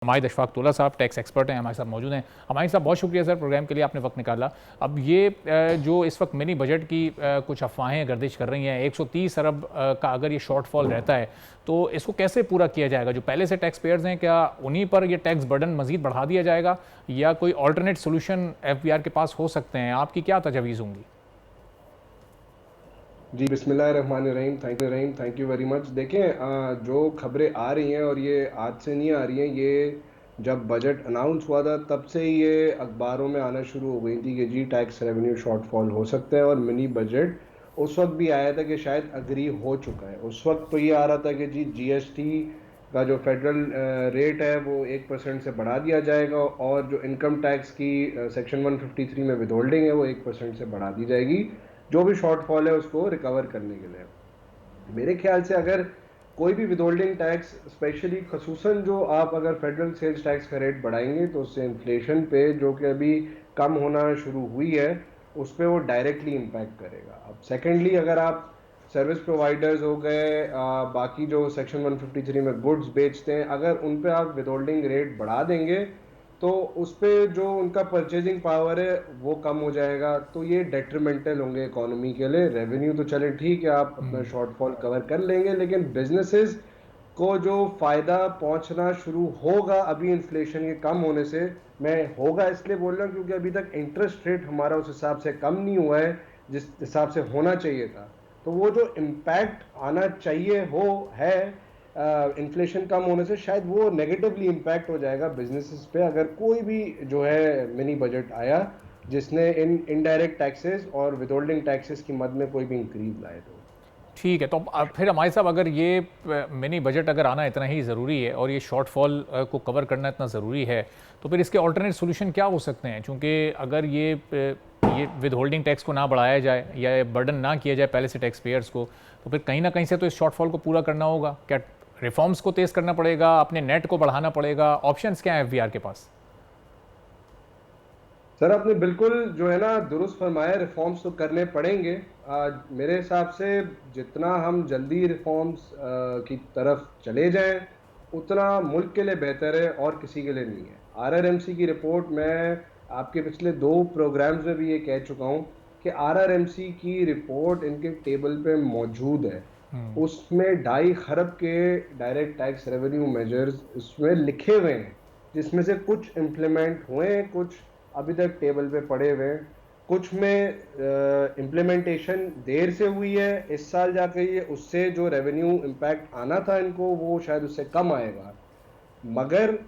हमारे अशफाक साहब tax expert हैं, हमारे साथ मौजूद हैं। हमारे साहब बहुत शुक्रिया सर, प्रोग्राम के लिए आपने वक्त निकाला। अब ये जो इस वक्त मिनी बजट की कुछ अफवाहें गर्दिश कर रही हैं, 130 अरब का अगर ये शॉर्टफॉल रहता है तो इसको कैसे पूरा किया जाएगा? जो पहले से टैक्स पेयर्स हैं, क्या उन्हीं पर ये टैक्स बर्डन मजीद बढ़ा दिया जाएगा या कोई ऑल्टरनेट सोल्यूशन FBR के पास हो सकते हैं? आपकी क्या तजवीज़ होंगी? जी बिस्मिल्लाहिर्रहमानिर्रहीम। Thank you very much. देखें, जो खबरें आ रही हैं और ये आज से नहीं आ रही हैं, ये जब बजट अनाउंस हुआ था तब से ही ये अखबारों में आना शुरू हो गई थी कि जी टैक्स रेवेन्यू शॉर्टफॉल हो सकता है। और मिनी बजट उस वक्त भी आया था कि शायद अग्री हो चुका है। उस वक्त तो ये आ रहा था कि जी जीएसटी का जो फेडरल रेट है वो 1% से बढ़ा दिया जाएगा और जो इनकम टैक्स की सेक्शन 153 में विद होल्डिंग है वो 1% से बढ़ा दी जाएगी, जो भी शॉर्टफॉल है उसको रिकवर करने के लिए। मेरे ख्याल से अगर कोई भी विदहोल्डिंग टैक्स, स्पेशली खसूसन जो आप अगर फेडरल सेल्स टैक्स का रेट बढ़ाएंगे तो उससे इन्फ्लेशन पे, जो कि अभी कम होना शुरू हुई है, उस पर वो डायरेक्टली इम्पैक्ट करेगा। अब सेकेंडली, अगर आप सर्विस प्रोवाइडर्स हो गए, बाकी जो सेक्शन 153 में गुड्स बेचते हैं, अगर उन पे आप विदहोल्डिंग रेट बढ़ा देंगे तो उस पर जो उनका परचेजिंग पावर है वो कम हो जाएगा। तो ये डेट्रीमेंटल होंगे इकोनॉमी के लिए। रेवेन्यू तो चले ठीक है, आप अपना शॉर्टफॉल कवर कर लेंगे, लेकिन बिजनेसेस को जो फायदा पहुंचना शुरू होगा अभी इन्फ्लेशन के कम होने से, मैं होगा इसलिए बोल रहा हूँ क्योंकि अभी तक इंटरेस्ट रेट हमारा उस हिसाब से कम नहीं हुआ है जिस हिसाब से होना चाहिए था। तो वो जो इम्पैक्ट आना चाहिए हो है इन्फ्लेशन कम होने से, शायद वो नेगेटिवली इम्पैक्ट हो जाएगा बिजनेसेस पे अगर कोई भी जो है मिनी बजट आया जिसने इन इनडायरेक्ट टैक्सेस और विदहोल्डिंग टैक्सेस की मद में कोई भी इंक्रीज लाए। तो ठीक है, तो अब फिर हमारे साहब अगर ये मिनी बजट अगर आना इतना ही ज़रूरी है और ये शॉर्टफॉल को कवर करना इतना ज़रूरी है, तो फिर इसके ऑल्टरनेट सोल्यूशन क्या हो सकते हैं? चूँकि अगर ये विद होल्डिंग टैक्स को ना बढ़ाया जाए या बर्डन ना किया जाए पहले से टैक्स पेयर्स को, तो फिर कहीं ना कहीं से तो इस शॉर्टफॉल को पूरा करना होगा। क्या रिफॉर्म्स को तेज़ करना पड़ेगा, अपने नेट को बढ़ाना पड़ेगा? ऑप्शंस क्या है FBR के पास? सर, आपने बिल्कुल जो है ना दुरुस्त फरमाया, रिफॉर्म्स तो करने पड़ेंगे। मेरे हिसाब से जितना हम जल्दी रिफॉर्म्स की तरफ चले जाएं उतना मुल्क के लिए बेहतर है और किसी के लिए नहीं है। RRMC की रिपोर्ट, मैं आपके पिछले 2 प्रोग्राम्स में भी ये कह चुका हूँ कि RRMC की रिपोर्ट इनके टेबल पे मौजूद है। उसमें 2.5 खरब के डायरेक्ट टैक्स रेवेन्यू मेजर्स इसमें लिखे हुए हैं, जिसमें से कुछ इम्प्लीमेंट हुए हैं, कुछ अभी तक टेबल पे पड़े हुए हैं, कुछ में इम्प्लीमेंटेशन देर से हुई है। इस साल जाके ये उससे जो रेवेन्यू इम्पैक्ट आना था इनको वो शायद उससे कम आएगा। मगर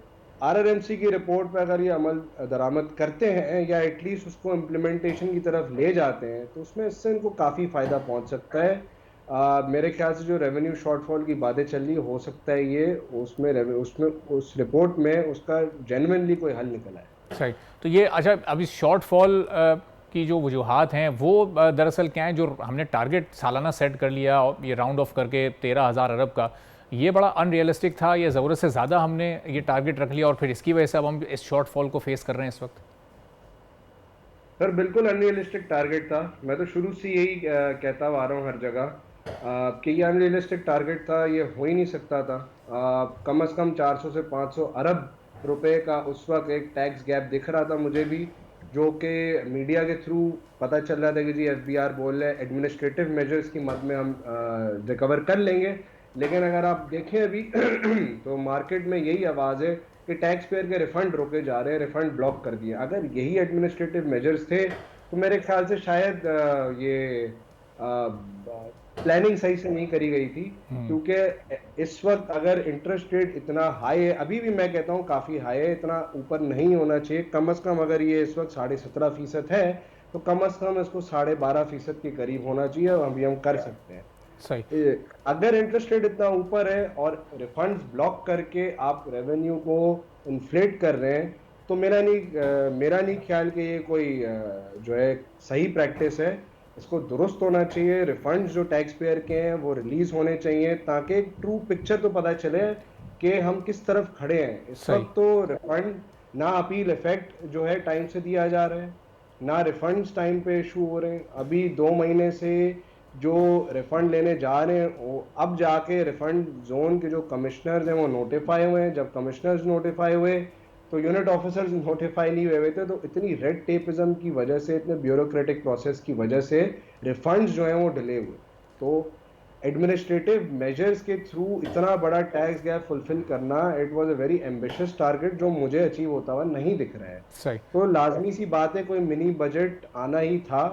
RRMC की रिपोर्ट पे अगर ये अमल दरामद करते हैं या एटलीस्ट उसको इम्प्लीमेंटेशन की तरफ ले जाते हैं तो उसमें इससे इनको काफ़ी फ़ायदा पहुंच सकता है। मेरे ख्याल से जो रेवेन्यू शॉर्टफॉल की बातें चल रही, हो सकता है ये उसमें उस रिपोर्ट में उसका जेन्युइनली कोई हल निकल आए। सही। तो ये अच्छा, अभी शॉर्टफॉल की जो वजूहात हैं वो दरअसल क्या है? जो हमने टारगेट सालाना सेट कर लिया और ये राउंड ऑफ करके 13,000 अरब का, ये बड़ा अनरियलिस्टिक था, ये ज़रूरत से ज़्यादा हमने ये टारगेट रख लिया और फिर इसकी वजह से अब हम इस शॉर्टफॉल को फेस कर रहे हैं इस वक्त? सर, बिल्कुल अनरियलिस्टिक टारगेट था। मैं तो शुरू से यही कहता आ रहा हूँ हर जगह कि ये अनरियलिस्टिक टारगेट था, ये हो ही नहीं सकता था। कम से कम 400 से 500 अरब रुपए का उस वक्त एक टैक्स गैप दिख रहा था मुझे भी, जो कि मीडिया के थ्रू पता चल रहा था कि जी FBR बोल रहे हैं एडमिनिस्ट्रेटिव मेजर्स की मद में हम रिकवर कर लेंगे। लेकिन अगर आप देखें अभी तो मार्केट में यही आवाज़ है कि टैक्स पेयर के रिफंड रोके जा रहे हैं, रिफंड ब्लॉक कर दिए। अगर यही एडमिनिस्ट्रेटिव मेजर्स थे तो मेरे ख्याल से शायद ये प्लानिंग सही से नहीं करी गई थी। क्योंकि इस वक्त अगर इंटरेस्ट रेट इतना हाई है, अभी भी मैं कहता हूँ काफ़ी हाई है, इतना ऊपर नहीं होना चाहिए। कम से कम अगर ये इस वक्त 17.5% है तो कम से कम इसको 12.5% के करीब होना चाहिए और अभी हम कर सकते हैं। सही। अगर इंटरेस्ट रेट इतना ऊपर है और रिफंड्स ब्लॉक करके आप रेवेन्यू को इन्फ्लेट कर रहे हैं तो मेरा नहीं ख्याल कि ये कोई जो है सही प्रैक्टिस है। इसको दुरुस्त होना चाहिए। रिफंड्स जो टैक्स पेयर के हैं वो रिलीज होने चाहिए ताकि एक ट्रू पिक्चर तो पता चले कि हम किस तरफ खड़े हैं। इस सही। वक्त तो रिफंड ना अपील इफेक्ट जो है टाइम से दिया जा रहा है, ना रिफंड्स टाइम पे इशू हो रहे हैं। अभी 2 महीने से जो रिफंड लेने जा रहे हैं अब जाके रिफंड जोन के जो कमिश्नर्स हैं वो नोटिफाई हुए हैं। जब कमिश्नर्स नोटिफाई हुए तो यूनिट ऑफिसर्स नोटिफाई नहीं हुए थे। तो इतनी रेड टेपिज्म की वजह से, इतने ब्यूरोक्रेटिक प्रोसेस की वजह से रिफंड्स जो हैं वो डिले हुए। तो एडमिनिस्ट्रेटिव मेजर्स के थ्रू इतना बड़ा टैक्स गैप फुलफिल करना, it was a very ambitious target जो मुझे अचीव होता हुआ नहीं दिख रहा है। सही। तो लाजमी सी बात है, कोई मिनी बजट आना ही था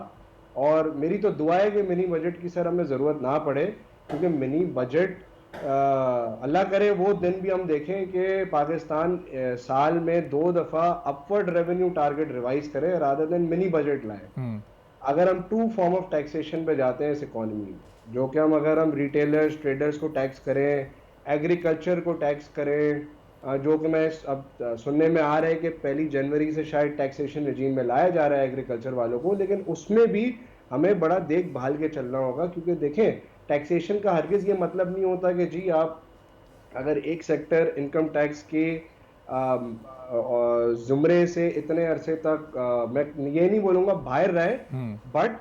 और मेरी तो दुआ है कि मिनी बजट की सर हमें ज़रूरत ना पड़े, क्योंकि मिनी बजट अल्लाह करे वो दिन भी हम देखें कि पाकिस्तान साल में 2 दफ़ा अपवर्ड रेवेन्यू टारगेट रिवाइज करे रादर देन मिनी बजट लाए। अगर हम 2 फॉर्म ऑफ टैक्सेशन पे जाते हैं इस इकोनॉमी में, जो कि अगर हम रिटेलर्स ट्रेडर्स को टैक्स करें, एग्रीकल्चर को टैक्स करें, जो कि मैं अब सुनने में आ रहा है कि 1 जनवरी से शायद टैक्सेशन रजीम में लाया जा रहा है एग्रीकल्चर वालों को, लेकिन उसमें भी हमें बड़ा देखभाल के चलना होगा। क्योंकि देखें, टैक्सेशन का हरगिज़ ये मतलब नहीं होता कि जी आप अगर एक सेक्टर इनकम टैक्स के जुमरे से इतने अरसे तक मैं ये नहीं बोलूँगा बाहर रहे, बट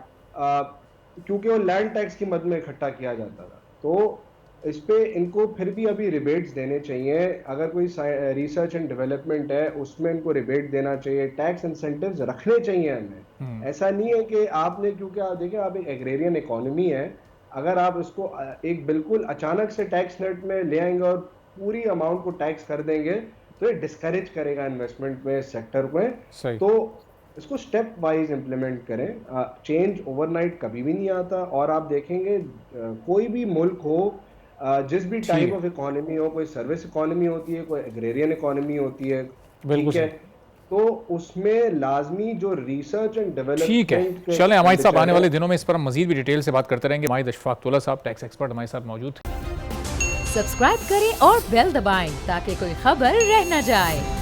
क्योंकि वो लैंड टैक्स की मद में इकट्ठा किया जाता था, तो इस पे इनको फिर भी अभी रिबेट्स देने चाहिए। अगर कोई रिसर्च एंड डेवलपमेंट है उसमें इनको रिबेट देना चाहिए, टैक्स इंसेंटिव्स रखने चाहिए हमें। ऐसा नहीं है कि आपने, क्योंकि आप देखिए आप एक एग्रेरियन इकोनॉमी है, अगर आप इसको एक बिल्कुल अचानक से टैक्स नेट में ले आएंगे और पूरी अमाउंट को टैक्स कर देंगे तो ये डिस्करेज करेगा इन्वेस्टमेंट में, सेक्टर में। तो इसको स्टेप वाइज इम्प्लीमेंट करें। चेंज ओवरनाइट कभी भी नहीं आता। और आप देखेंगे कोई भी मुल्क हो, जिस भी टाइप ऑफ इकोनॉमी हो, कोई सर्विस इकोनॉमी होती है, कोई एग्रेरियन इकोनॉमी होती है, ठीक है, तो उसमें लाजमी जो रिसर्च एंड डेवलपमेंट। ठीक है, चलें हमारे साहब आने वाले दिनों में इस पर हम मजीद भी डिटेल से बात करते रहेंगे। माहिद अशफाक तौला साहब टैक्स एक्सपर्ट हमारे साथ मौजूद। सब्सक्राइब करें और बेल दबाएं ताकि कोई खबर रह न जाए।